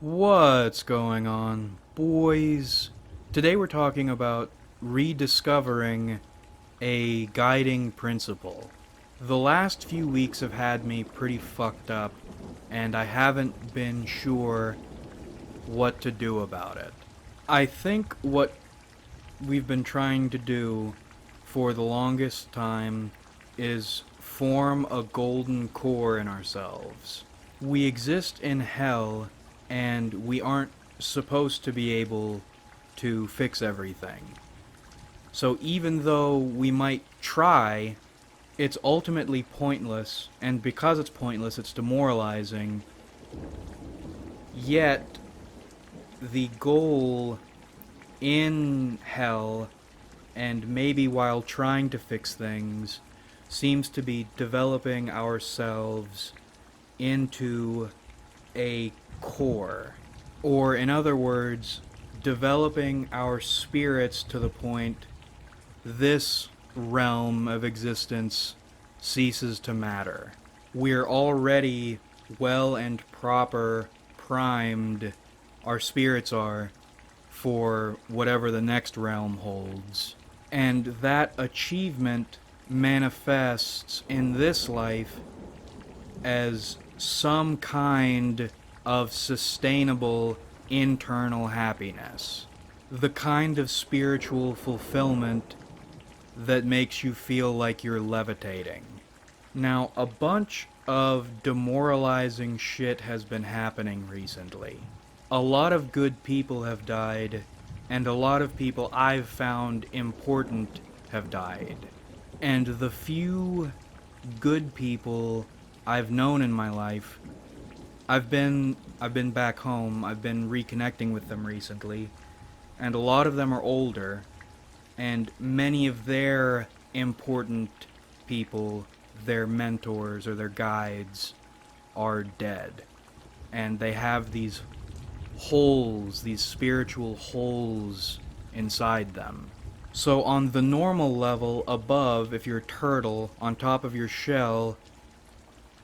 What's going on, boys? Today we're talking about rediscovering a guiding principle. The last few weeks have had me pretty fucked up, and I haven't been sure what to do about it. I think what we've been trying to do for the longest time is form a golden core in ourselves. We exist in hell, and we aren't supposed to be able to fix everything. So even though we might try, it's ultimately pointless, and because it's pointless, it's demoralizing. Yet, the goal in hell, and maybe while trying to fix things, seems to be developing ourselves into a core. Or, in other words, developing our spirits to the point this realm of existence ceases to matter. We're already well and proper primed, our spirits are, for whatever the next realm holds. And that achievement manifests in this life as some kind of sustainable internal happiness. The kind of spiritual fulfillment that makes you feel like you're levitating. Now, a bunch of demoralizing shit has been happening recently. A lot of good people have died, and a lot of people I've found important have died. And the few good people I've known in my life, I've been back home, I've been reconnecting with them recently, and a lot of them are older, and many of their important people, their mentors or their guides, are dead. And they have these holes, these spiritual holes inside them. So on the normal level above, if you're a turtle, on top of your shell,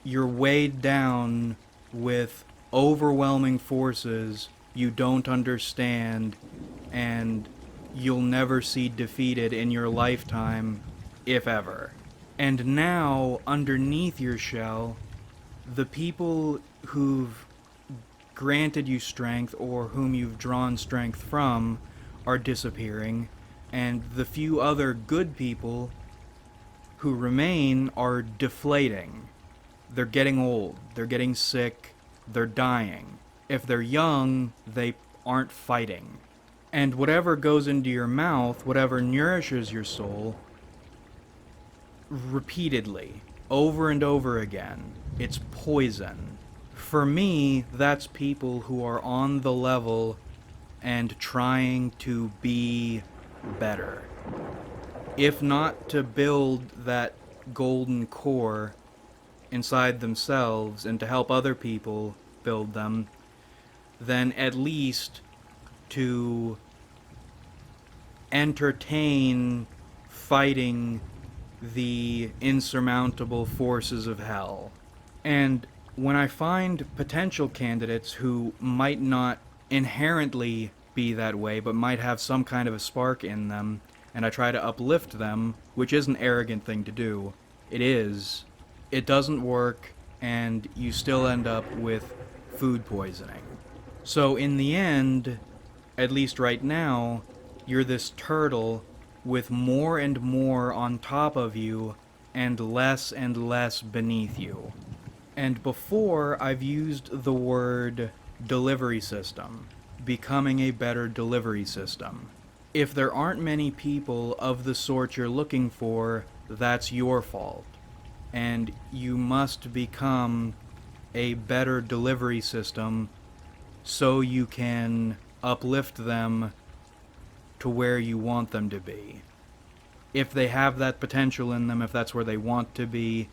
you're weighed down with overwhelming forces you don't understand, and you'll never see defeated in your lifetime, if ever. And now, underneath your shell, the people who've granted you strength or whom you've drawn strength from are disappearing, and the few other good people who remain are deflating. They're getting old, they're getting sick, they're dying. If they're young, they aren't fighting. And whatever goes into your mouth, whatever nourishes your soul, repeatedly, over and over again, it's poison. For me, that's people who are on the level and trying to be better. If not to build that golden core inside themselves and to help other people build them, then at least to entertain fighting the insurmountable forces of hell. And when I find potential candidates who might not inherently be that way, but might have some kind of a spark in them, and I try to uplift them, which is an arrogant thing to do, it doesn't work, and you still end up with food poisoning. So in the end, at least right now, you're this turtle with more and more on top of you and less beneath you. And before, I've used the word delivery system, becoming a better delivery system. If there aren't many people of the sort you're looking for, that's your fault. And you must become a better delivery system so you can uplift them to where you want them to be. If they have that potential in them, if that's where they want to be,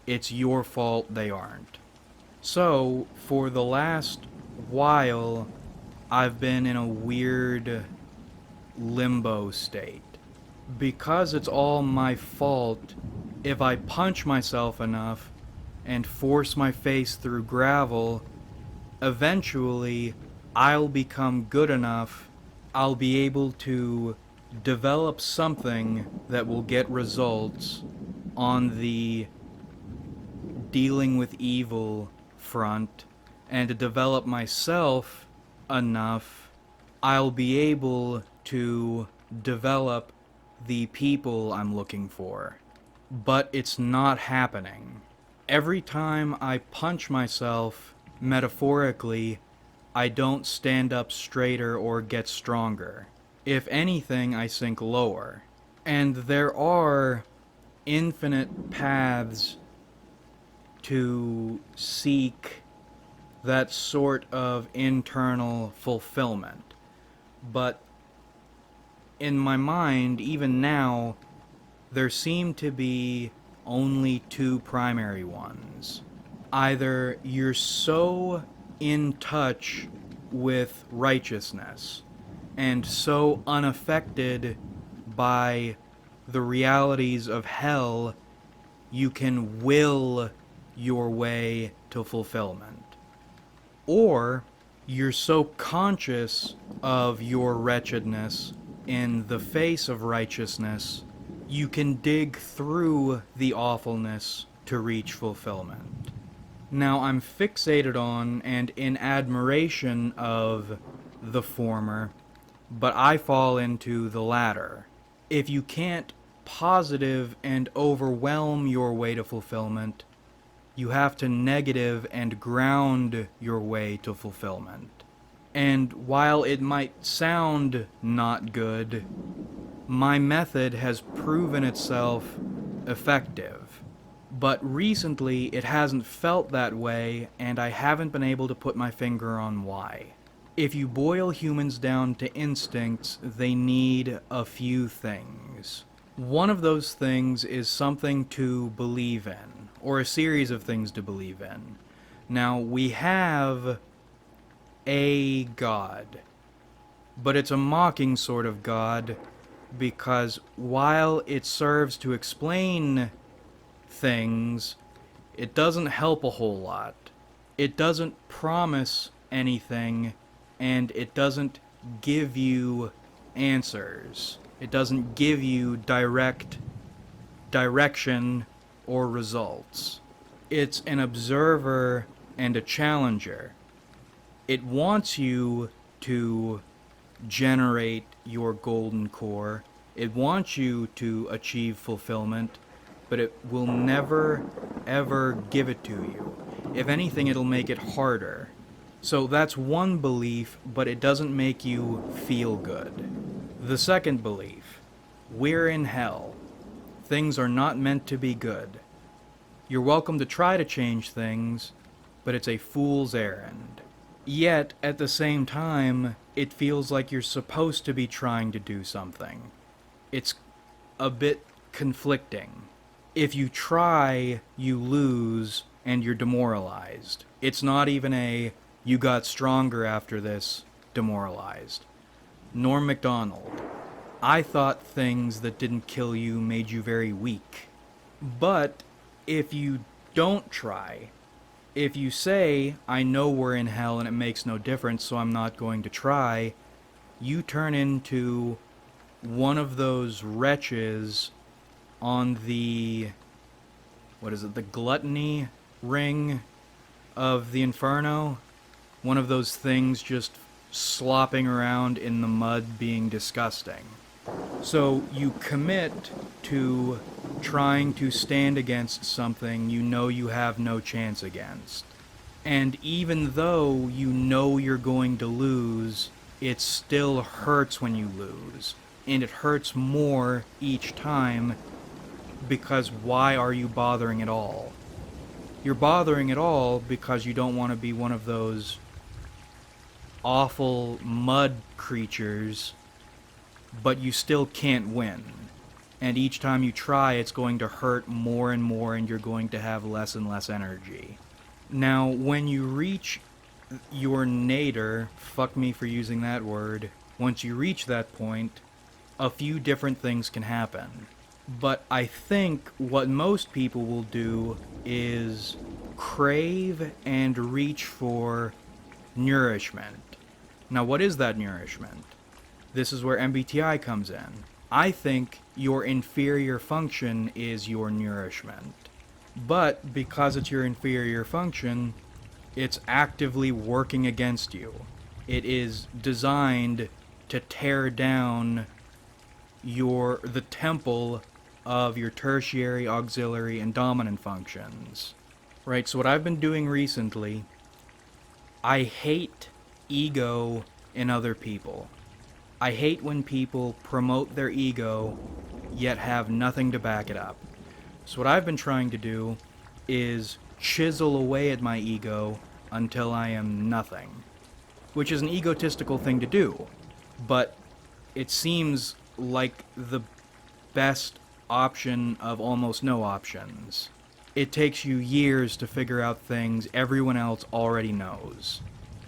it's your fault they aren't. So, for the last while, I've been in a weird limbo state. Because it's all my fault, if I punch myself enough and force my face through gravel, eventually I'll become good enough, I'll be able to develop something that will get results on the dealing with evil front, and to develop myself enough, I'll be able to develop the people I'm looking for. But it's not happening. Every time I punch myself, metaphorically, I don't stand up straighter or get stronger. If anything, I sink lower. And there are infinite paths to seek that sort of internal fulfillment. But in my mind, even now, there seem to be only two primary ones. Either you're so in touch with righteousness and so unaffected by the realities of hell, you can will your way to fulfillment. Or you're so conscious of your wretchedness in the face of righteousness, you can dig through the awfulness to reach fulfillment. Now, I'm fixated on and in admiration of the former, but I fall into the latter. If you can't positive and overwhelm your way to fulfillment, you have to negative and ground your way to fulfillment. And while it might sound not good, my method has proven itself effective. But recently it hasn't felt that way, and I haven't been able to put my finger on why. If you boil humans down to instincts, they need a few things. One of those things is something to believe in, or a series of things to believe in. Now, we have a God, but it's a mocking sort of God, because while it serves to explain things, it doesn't help a whole lot. It doesn't promise anything, and it doesn't give you answers. It doesn't give you direct direction or results. It's an observer and a challenger. It wants you to generate your golden core. It wants you to achieve fulfillment, but it will never, ever give it to you. If anything, it'll make it harder. So that's one belief, but it doesn't make you feel good. The second belief: we're in hell. Things are not meant to be good. You're welcome to try to change things, but it's a fool's errand. Yet, at the same time, it feels like you're supposed to be trying to do something. It's a bit conflicting. If you try, you lose, and you're demoralized. It's not even a, you got stronger after this, demoralized. Norm Macdonald: I thought things that didn't kill you made you very weak. But if you don't try, if you say, I know we're in hell and it makes no difference, so I'm not going to try, you turn into one of those wretches on the, the gluttony ring of the Inferno? One of those things just slopping around in the mud being disgusting. So you commit to trying to stand against something you know you have no chance against. And even though you know you're going to lose, it still hurts when you lose. And it hurts more each time, because why are you bothering at all? You're bothering at all because you don't want to be one of those awful mud creatures, but you still can't win. And each time you try, it's going to hurt more and more, and you're going to have less and less energy. Now, when you reach your nadir, fuck me for using that word, once you reach that point, a few different things can happen. But I think what most people will do is crave and reach for nourishment. Now, what is that nourishment? This is where MBTI comes in. I think your inferior function is your nourishment. But because it's your inferior function, it's actively working against you. It is designed to tear down the temple of your tertiary, auxiliary, and dominant functions. Right, so what I've been doing recently, I hate ego in other people. I hate when people promote their ego, yet have nothing to back it up. So what I've been trying to do is chisel away at my ego until I am nothing. Which is an egotistical thing to do, but it seems like the best option of almost no options. It takes you years to figure out things everyone else already knows.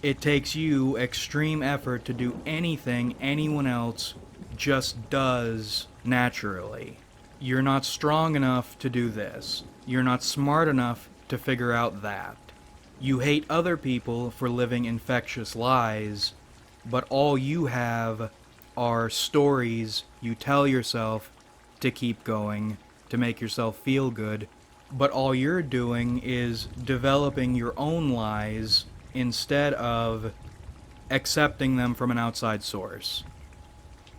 It takes you extreme effort to do anything anyone else just does naturally. You're not strong enough to do this. You're not smart enough to figure out that. You hate other people for living infectious lies, but all you have are stories you tell yourself to keep going, to make yourself feel good, but all you're doing is developing your own lies instead of accepting them from an outside source.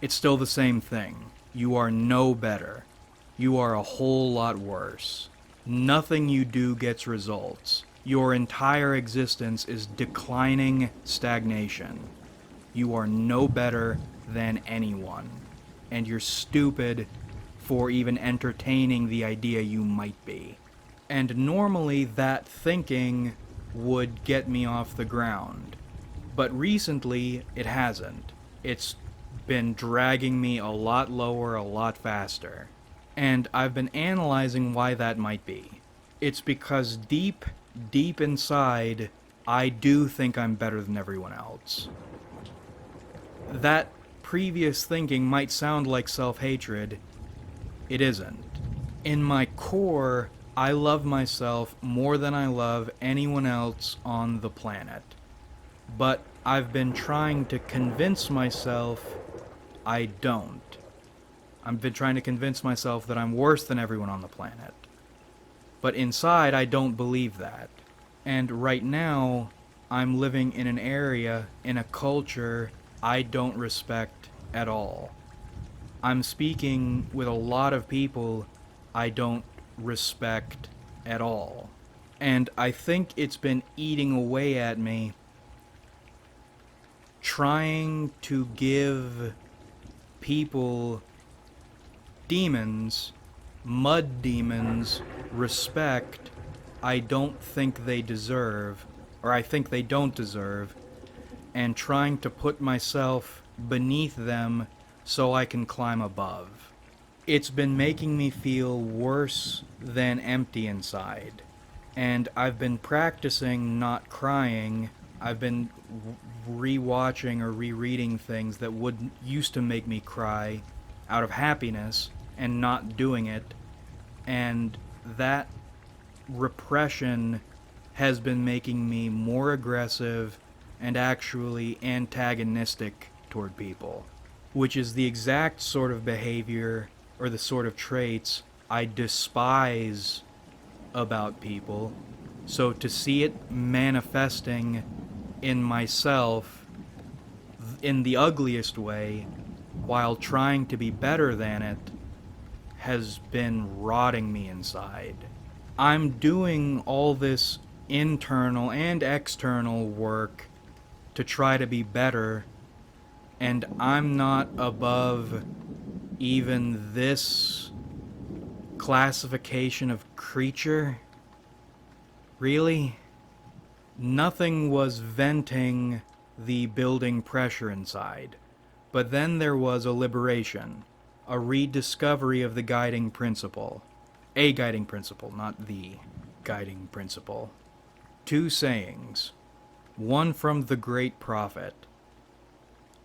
It's still the same thing. You are no better. You are a whole lot worse. Nothing you do gets results. Your entire existence is declining stagnation. You are no better than anyone, and you're stupid for even entertaining the idea you might be. And normally that thinking would get me off the ground, but recently it hasn't. It's been dragging me a lot lower, a lot faster. And I've been analyzing why that might be. It's because deep inside, I do think I'm better than everyone else. That previous thinking might sound like self-hatred. It isn't. In my core, I love myself more than I love anyone else on the planet. But I've been trying to convince myself I don't. I've been trying to convince myself that I'm worse than everyone on the planet. But inside, I don't believe that. And right now, I'm living in an area, in a culture I don't respect at all. I'm speaking with a lot of people I don't respect at all. And I think it's been eating away at me, trying to give people, demons, mud demons, respect I don't think they deserve, or I think they don't deserve, and trying to put myself beneath them so I can climb above. It's been making me feel worse than empty inside, and I've been practicing not crying. I've been rewatching or rereading things that used to make me cry out of happiness and not doing it, and that repression has been making me more aggressive and actually antagonistic toward people, which is the exact sort of behavior or the sort of traits I despise about people. So to see it manifesting in myself in the ugliest way while trying to be better than it has been rotting me inside. I'm doing all this internal and external work to try to be better, and I'm not above even this classification of creature. Really? Nothing was venting the building pressure inside, but then there was a liberation, a rediscovery of the guiding principle. A guiding principle, not the guiding principle. Two sayings. One from the great prophet.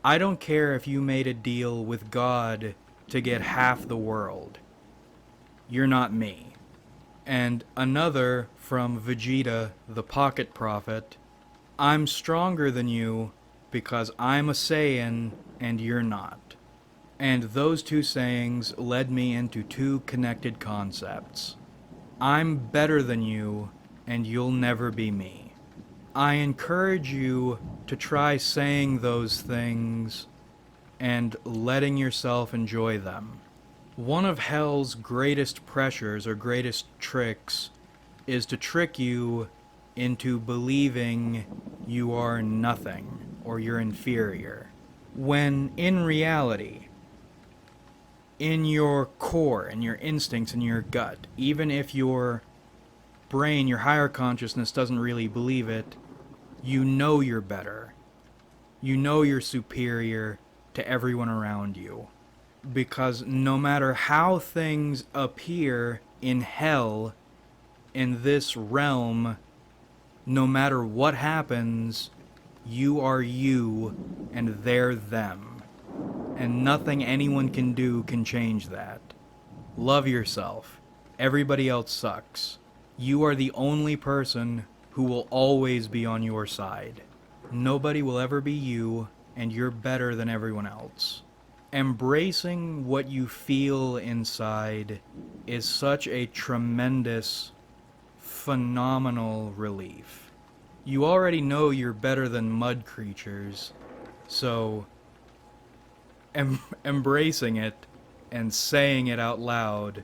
I don't care if you made a deal with God to get half the world. You're not me. And another from Vegeta, the pocket prophet. I'm stronger than you because I'm a Saiyan and you're not. And those two sayings led me into two connected concepts. I'm better than you, and you'll never be me. I encourage you to try saying those things and letting yourself enjoy them. One of hell's greatest pressures or greatest tricks is to trick you into believing you are nothing or you're inferior. When in reality, in your core, in your instincts, in your gut, even if your brain, your higher consciousness doesn't really believe it, you know you're better. You know you're superior to everyone around you. Because no matter how things appear in hell, in this realm, no matter what happens, you are you and they're them. And nothing anyone can do can change that. Love yourself. Everybody else sucks. You are the only person who will always be on your side. Nobody will ever be you, and you're better than everyone else. Embracing what you feel inside is such a tremendous, phenomenal relief. You already know you're better than mud creatures, so embracing it and saying it out loud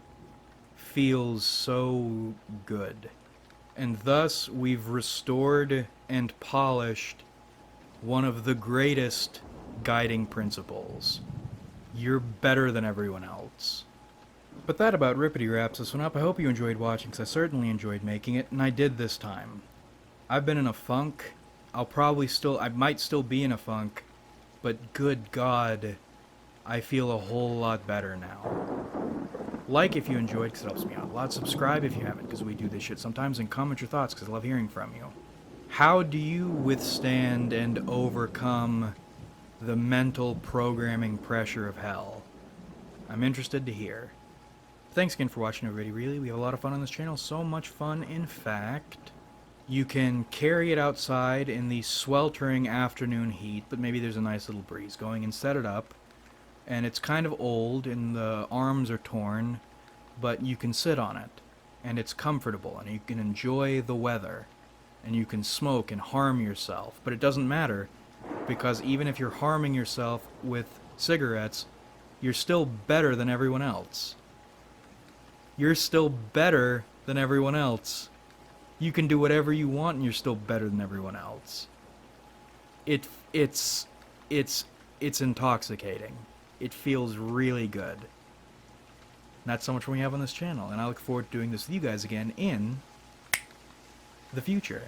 feels so good. And thus we've restored and polished one of the greatest guiding principles. You're better than everyone else. But that about rippity wraps this one up. I hope you enjoyed watching, because I certainly enjoyed making it, and I did this time. I've been in a funk. I might still be in a funk, but good God, I feel a whole lot better now. Like if you enjoyed, because it helps me out a lot. Subscribe if you haven't, because we do this shit sometimes, and comment your thoughts, because I love hearing from you. How do you withstand and overcome the mental programming pressure of hell? I'm interested to hear. Thanks again for watching, everybody. Really, we have a lot of fun on this channel. So much fun, in fact, you can carry it outside in the sweltering afternoon heat, but maybe there's a nice little breeze going, and set it up. And it's kind of old, and the arms are torn, but you can sit on it, and it's comfortable, and you can enjoy the weather, and you can smoke and harm yourself, but it doesn't matter, because even if you're harming yourself with cigarettes, you're still better than everyone else. You're still better than everyone else. You can do whatever you want, and you're still better than everyone else. It's intoxicating. It feels really good. And that's so much we have on this channel, and I look forward to doing this with you guys again in the future.